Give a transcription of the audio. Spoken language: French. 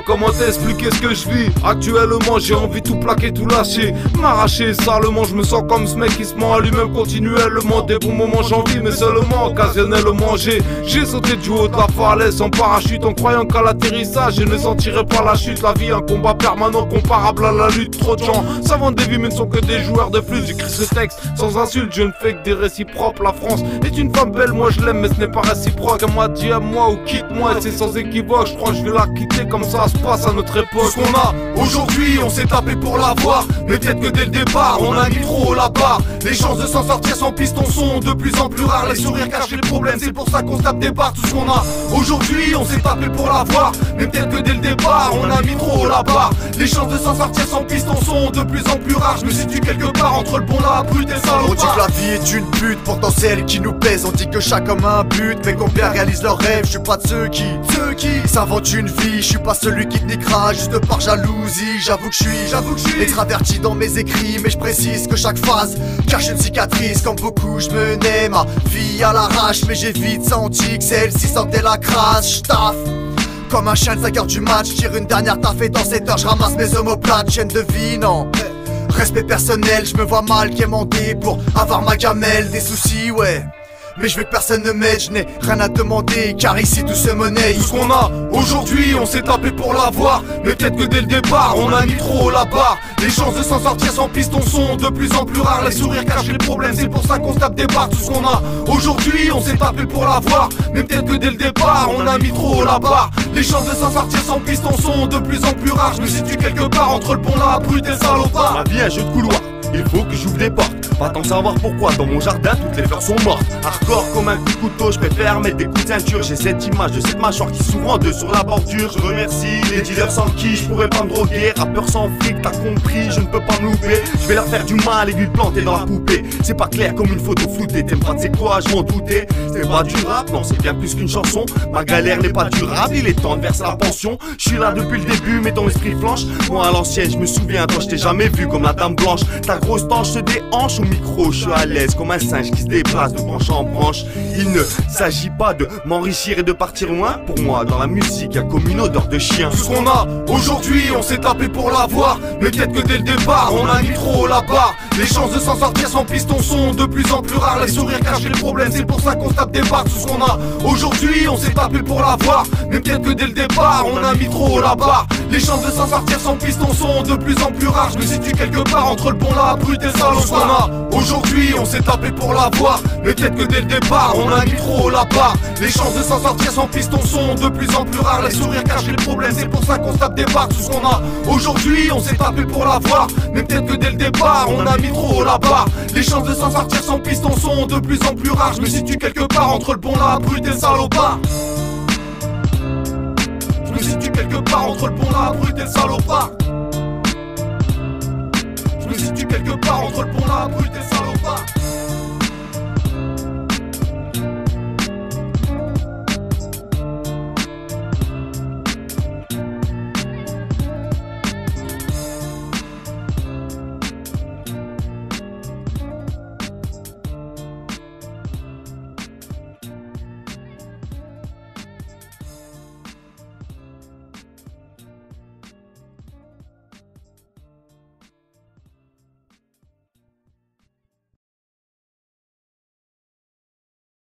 Comment t'expliquer ce que je vis? Actuellement j'ai envie de tout plaquer, tout lâcher, m'arracher salement. Je me sens comme ce mec qui se ment à lui-même continuellement. Des bons moments j'en vis mais seulement occasionnellement. J'ai sauté du haut de la falaise en parachute en croyant qu'à l'atterrissage je ne sentirais pas la chute. La vie un combat permanent comparable à la lutte. Trop de gens s'inventent des vies mais ne sont que des joueurs de flûte. J'écris ce texte sans insulte, je ne fais que des récits propres. La France est une femme belle, moi je l'aime mais ce n'est pas réciproque. Elle m'a dit à moi ou quitte-moi et c'est sans équivoque. Je crois que je vais la quitter comme ça se passe à notre époque. Ce qu'on a aujourd'hui, on s'est tapé pour l'avoir, mais peut-être que dès le départ, on a mis trop haut la barre. Les chances de s'en sortir sans piston sont de plus en plus rares. Les sourires cachent les problèmes, c'est pour ça qu'on se tape des barres. Tout ce qu'on a aujourd'hui, on s'est tapé pour l'avoir, mais peut-être que dès le départ, on a mis trop haut la barre. Les chances de s'en sortir sans piston sont de plus en plus rares. Je me situe quelque part entre le bon la brute et salopard. On dit que la vie est une pute, pourtant c'est elle qui nous pèse. On dit que chaque homme a un but, mais combien réalisent leurs rêves? Je suis pas de ceux qui s'inventent une vie. Je suis pas celui qui te niquera juste par jalousie. J'avoue que je suis extraverti dans mes écrits, mais je précise que chaque phase cache une cicatrice. Comme beaucoup je menais ma vie à l'arrache, mais j'ai vite senti que celle-ci sentait la crasse. J'taffe comme un chien de 5 heures du match, tire une dernière taf et dans 7 heures je ramasse mes omoplates. Chaîne de vie, non respect personnel, je me vois mal quémander pour avoir ma gamelle. Des soucis, ouais, mais je veux que personne ne m'aide, je n'ai rien à demander car ici tout se monnaie. Tout ce qu'on a aujourd'hui, on s'est tapé pour l'avoir, mais peut-être que dès le départ, on a mis trop haut la barre. Les chances de s'en sortir sans piston sont de plus en plus rares. Les sourires cachent les problèmes, c'est pour ça qu'on se tape des barres. Tout ce qu'on a aujourd'hui, on s'est tapé pour l'avoir, mais peut-être que dès le départ, on a mis trop haut la barre. Les chances de s'en sortir sans piston sont de plus en plus rares. Je me situe quelque part entre le bon la brute et le salopard. Ma vie un jeu de couloir, il faut que j'ouvre des portes. Pas tant savoir pourquoi, dans mon jardin toutes les fleurs sont mortes. Hardcore comme un coup de couteau, je préfère mettre des coups de ceinture. J'ai cette image de cette mâchoire qui s'ouvre en deux sur la bordure. Je remercie les dealers sans qui je pourrais pas me droguer. Rappeur sans fric, t'as compris, je ne peux pas me louper. Je vais leur faire du mal, aiguille plantée dans la poupée. C'est pas clair comme une photo floutée, t'aimes pas de c'est quoi, je m'en doutais. C'est pas du rap, non c'est bien plus qu'une chanson. Ma galère n'est pas durable, il est temps de verser la pension. Je suis là depuis le début, mais ton esprit flanche. Moi à l'ancienne, je me souviens, toi je t'ai jamais vu comme la dame blanche. Ta grosse tanche se déhanche au micro, je suis à l'aise comme un singe qui se déplace de branche en branche. Il ne s'agit pas de m'enrichir et de partir loin. Pour moi, dans la musique, y'a comme une odeur de chien. Tout ce qu'on a aujourd'hui, on s'est tapé pour l'avoir, mais peut-être que dès le départ, on a mis trop haut la barre. Les chances de s'en sortir sans piston sont de plus en plus rares. Les sourires cachent les problèmes, c'est pour ça qu'on se tape des barres. Tout ce qu'on a aujourd'hui, on s'est tapé pour l'avoir, mais peut-être que dès le départ, on a mis trop haut la barre. Les chances de s'en sortir sans piston sont de plus en plus rares. Je me situe quelque part entre le bon la brute et le salopard. Aujourd'hui on s'est tapé pour l'avoir, mais peut-être que dès le départ on a mis trop haut la barre. Les chances de s'en sortir sans piston sont de plus en plus rares. Les sourires cachent les problèmes, c'est pour ça qu'on se tape des barres. Tout ce qu'on a aujourd'hui, on s'est tapé pour l'avoir, mais peut-être que dès le départ on a mis trop haut la barre. Les chances de s'en sortir sans piston sont de plus en plus rares. Je me situe quelque part entre le bon la brute et le salopard. Je me situe quelque part entre le bon la brute et le salopard. Je me situe quelque part entre le bon la brute et le salopard.